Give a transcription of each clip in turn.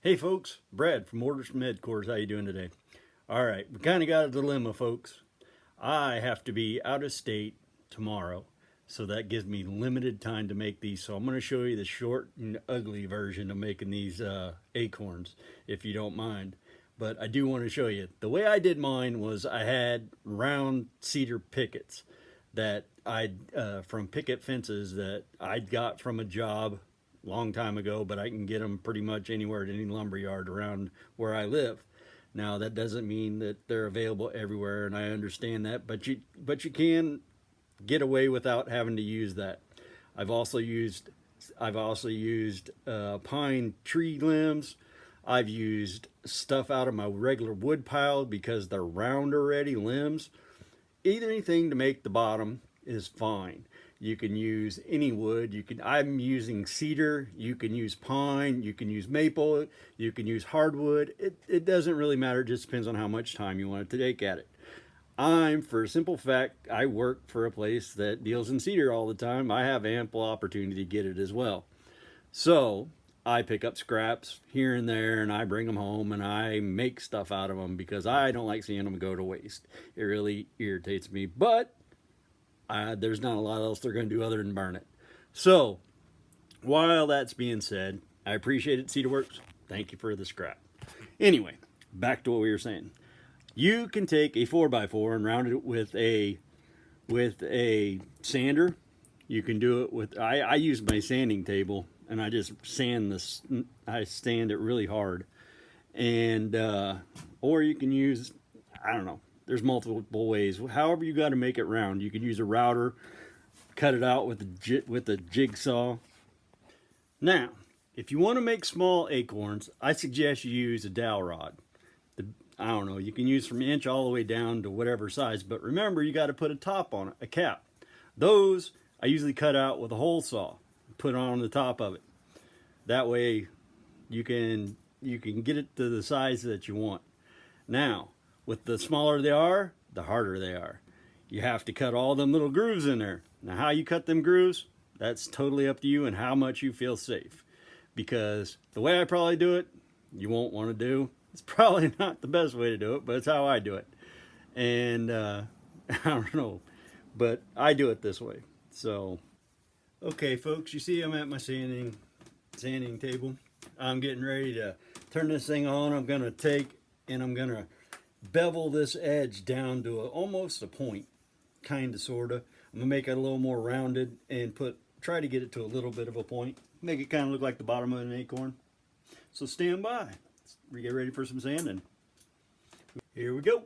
Hey folks, Brad from Orders from Acorns. How you doing today? All right, we kind of got a dilemma, folks. I have to be out of state tomorrow, so that gives me limited time to make these. So I'm going to show you the short and ugly version of making these acorns, if you don't mind. But I do want to show you. The way I did mine was I had round cedar pickets that I from picket fences that I'd got from a job long time ago, but I can get them pretty much anywhere at any lumber yard around where I live. Now that doesn't mean that they're available everywhere, and I understand that, but you can get away without having to use that. I've also used pine tree limbs. I've used stuff out of my regular wood pile because they're round already limbs. Anything to make the bottom is fine. You can use any wood. I'm using cedar. You can use pine. You can use maple. You can use hardwood. It doesn't really matter. It just depends on how much time you want to take at it. For a simple fact, I work for a place that deals in cedar all the time. I have ample opportunity to get it as well. So I pick up scraps here and there, and I bring them home, and I make stuff out of them because I don't like seeing them go to waste. It really irritates me, but there's not a lot else they're going to do other than burn it. So, while that's being said, I appreciate it, Cedar Works. Thank you for the scrap. Anyway, back to what we were saying. You can take a 4x4 and round it with a sander. You can do it with, I use my sanding table, and I just sand this. I sand it really hard, and or you can use, I don't know. There's multiple ways. However you got to make it round. You could use a router, cut it out with a jigsaw. Now, if you want to make small acorns, I suggest you use a dowel rod. I don't know, you can use from inch all the way down to whatever size, but remember you got to put a top on it, a cap. Those I usually cut out with a hole saw, put on the top of it. That way you can get it to the size that you want. Now, with the smaller they are, the harder they are. You have to cut all them little grooves in there. Now, how you cut them grooves, that's totally up to you and how much you feel safe. Because the way I probably do it, you won't want to do. It's probably not the best way to do it, but it's how I do it. And I don't know, but I do it this way. So, okay, folks, you see I'm at my sanding table. I'm getting ready to turn this thing on. I'm going to bevel this edge down to almost a point, kind of, sort of. I'm going to make it a little more rounded and try to get it to a little bit of a point. Make it kind of look like the bottom of an acorn. So stand by. We get ready for some sanding. Here we go.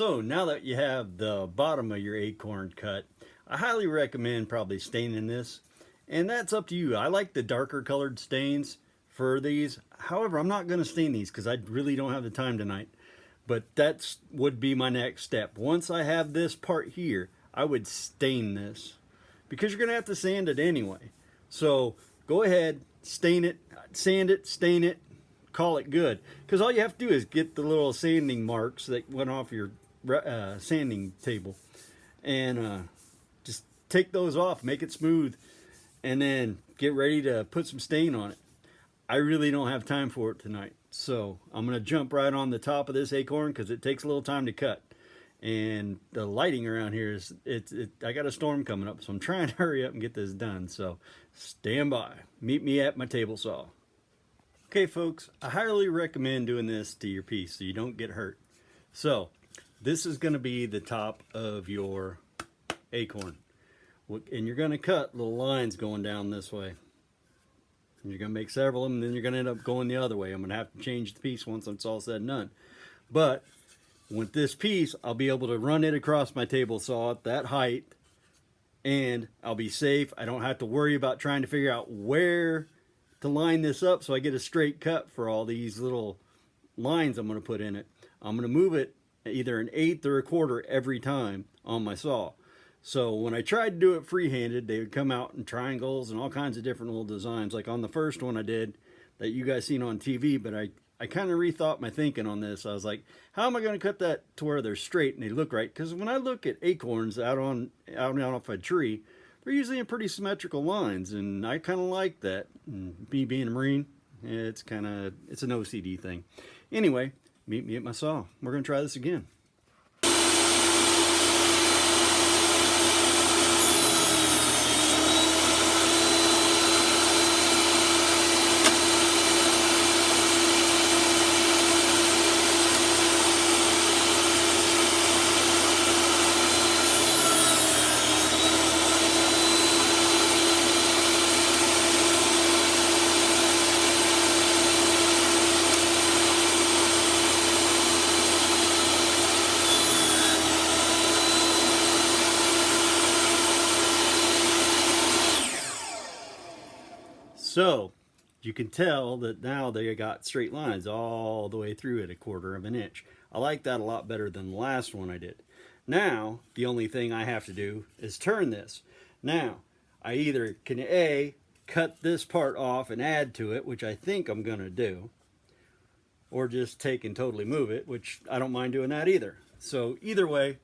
So now that you have the bottom of your acorn cut, I highly recommend probably staining this. And that's up to you. I like the darker colored stains for these. However, I'm not going to stain these because I really don't have the time tonight. But that would be my next step. Once I have this part here, I would stain this, because you're going to have to sand it anyway. So go ahead, stain it, sand it, stain it, call it good. Because all you have to do is get the little sanding marks that went off your sanding table, and just take those off, make it smooth, and then get ready to put some stain on it. I really don't have time for it tonight, so I'm going to jump right on the top of this acorn because it takes a little time to cut. And the lighting around here is, I got a storm coming up, so I'm trying to hurry up and get this done. So stand by. Meet me at my table saw. Okay, folks, I highly recommend doing this to your piece so you don't get hurt. So this is going to be the top of your acorn. And you're going to cut little lines going down this way. And you're going to make several of them, and then you're going to end up going the other way. I'm going to have to change the piece once it's all said and done. But with this piece, I'll be able to run it across my table saw at that height, and I'll be safe. I don't have to worry about trying to figure out where to line this up so I get a straight cut for all these little lines I'm going to put in it. I'm going to move it either an eighth or a quarter every time on my saw. So when I tried to do it freehanded, they would come out in triangles and all kinds of different little designs. Like on the first one I did that you guys seen on TV, but I kind of rethought my thinking on this. I was like, how am I going to cut that to where they're straight and they look right? Because when I look at acorns out off a tree, they're usually in pretty symmetrical lines, and I kind of like that. And me being a Marine, it's an OCD thing. Anyway, meet me at my saw. We're going to try this again. So you can tell that now they got straight lines all the way through at a quarter of an inch. I like that a lot better than the last one I did. Now the only thing I have to do is turn this. Now I either can cut this part off and add to it, which I think I'm going to do, or just take and totally move it, which I don't mind doing that either. So either way,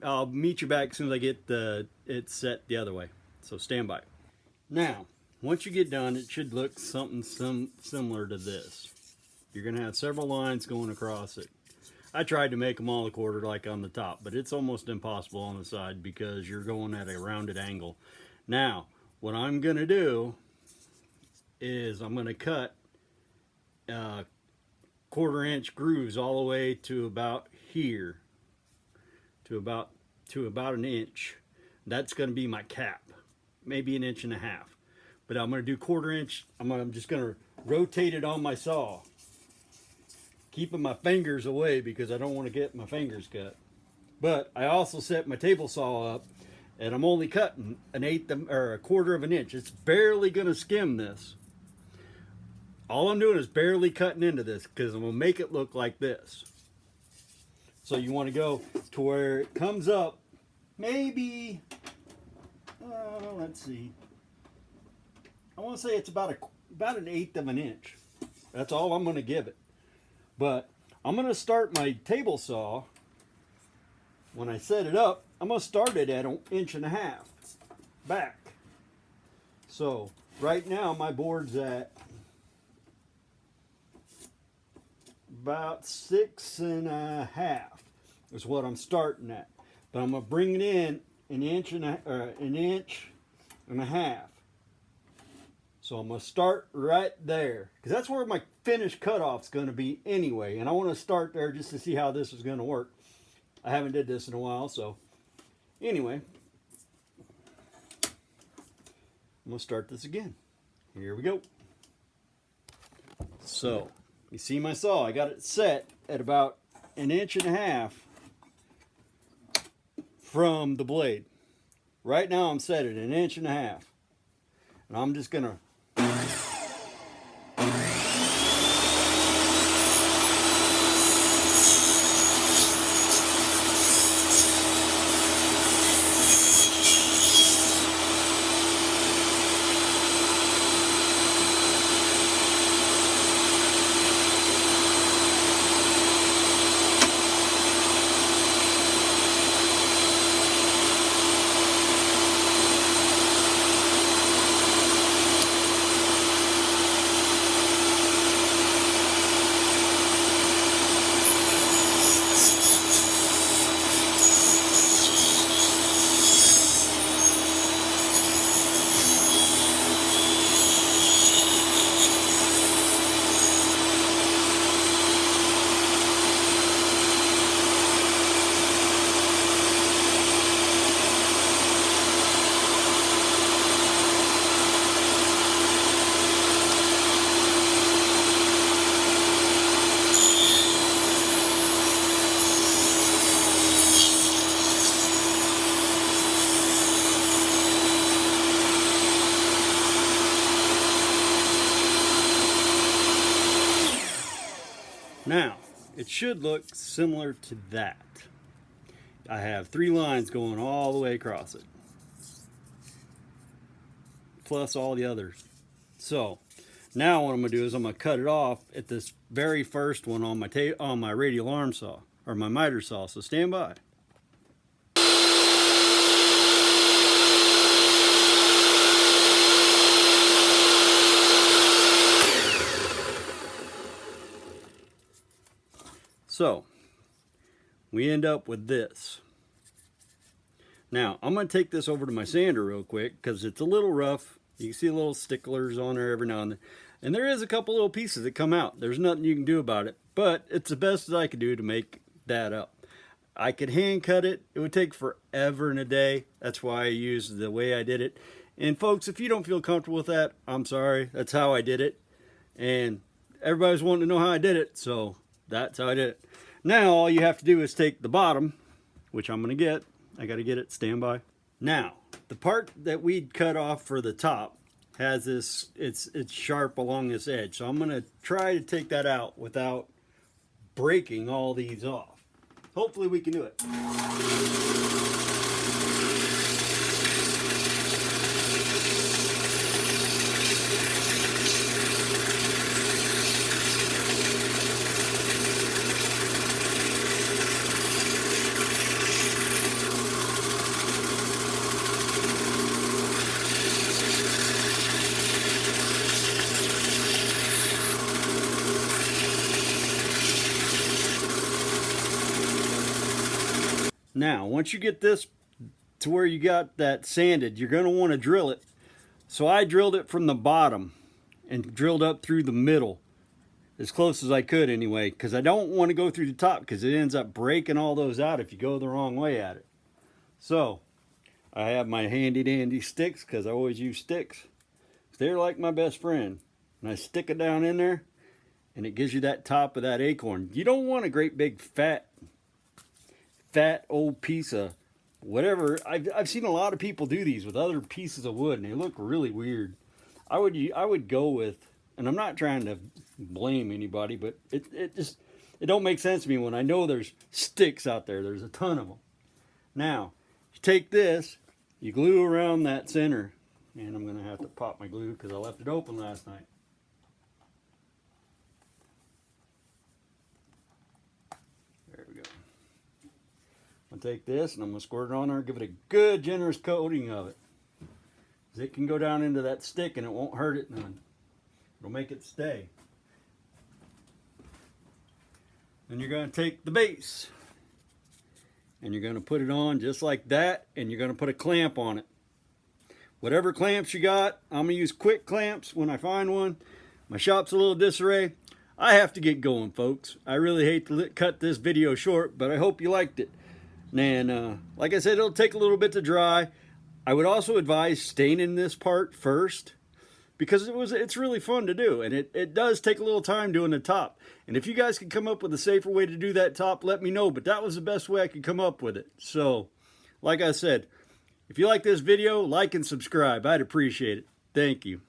I'll meet you back as soon as I get it set the other way. So stand by. Now, once you get done, it should look something similar to this. You're going to have several lines going across it. I tried to make them all a quarter like on the top, but it's almost impossible on the side because you're going at a rounded angle. Now, what I'm going to do is I'm going to cut quarter-inch grooves all the way to about here, to about an inch. That's going to be my cap, maybe 1.5 inches. But I'm going to do quarter-inch. I'm just going to rotate it on my saw, keeping my fingers away because I don't want to get my fingers cut. But I also set my table saw up, and I'm only cutting 1/8 or 1/4 of an inch. It's barely going to skim this. All I'm doing is barely cutting into this because I'm going to make it look like this. So you want to go to where it comes up, maybe, let's see. I want to say it's about 1/8 of an inch. That's all I'm going to give it. But I'm going to start my table saw. When I set it up, I'm going to start it at 1.5 inches back. So right now my board's at about 6.5 is what I'm starting at. But I'm going to bring it in 1.5 inches. So I'm going to start right there, because that's where my finished cutoff's going to be anyway. And I want to start there just to see how this is going to work. I haven't did this in a while, so anyway. I'm going to start this again. Here we go. So, you see my saw. I got it set at about 1.5 inches. from the blade. Right now I'm set at 1.5 inches. And I'm just gonna Now, it should look similar to that. I have 3 lines going all the way across it, plus all the others. So, now what I'm going to do is I'm going to cut it off at this very first one on my radial arm saw, or my miter saw, so stand by. So, we end up with this. Now, I'm going to take this over to my sander real quick because it's a little rough. You can see little sticklers on there every now and then. And there is a couple little pieces that come out. There's nothing you can do about it. But it's the best that I could do to make that up. I could hand cut it. It would take forever and a day. That's why I used the way I did it. And folks, if you don't feel comfortable with that, I'm sorry. That's how I did it. And everybody's wanting to know how I did it. So that's how I did it. Now all you have to do is take the bottom, which I'm going to get. I got to get it, stand by. Now, the part that we cut off for the top has this, it's sharp along this edge. So I'm going to try to take that out without breaking all these off. Hopefully we can do it. Now, once you get this to where you got that sanded, you're going to want to drill it. So I drilled it from the bottom and drilled up through the middle as close as I could anyway, because I don't want to go through the top because it ends up breaking all those out if you go the wrong way at it. So I have my handy dandy sticks because I always use sticks. They're like my best friend. And I stick it down in there and it gives you that top of that acorn. You don't want a great big fat old piece of whatever. I've seen a lot of people do these with other pieces of wood and they look really weird. I would go with, and I'm not trying to blame anybody, but it don't make sense to me when I know there's sticks out there. There's a ton of them. Now, you take this, you glue around that center, and I'm going to have to pop my glue because I left it open last night. There we go. I'm going to take this and I'm going to squirt it on there, give it a good generous coating of it. It can go down into that stick and it won't hurt it none. It'll make it stay. Then you're going to take the base and you're going to put it on just like that, and you're going to put a clamp on it. Whatever clamps you got, I'm going to use quick clamps when I find one. My shop's a little disarray. I have to get going, folks. I really hate to cut this video short, but I hope you liked it. And like I said, it'll take a little bit to dry. I would also advise staining this part first, because it's really fun to do, and it does take a little time doing the top. And if you guys could come up with a safer way to do that top, let me know. But that was the best way I could come up with it. So like I said, if you like this video, like and subscribe. I'd appreciate it. Thank you.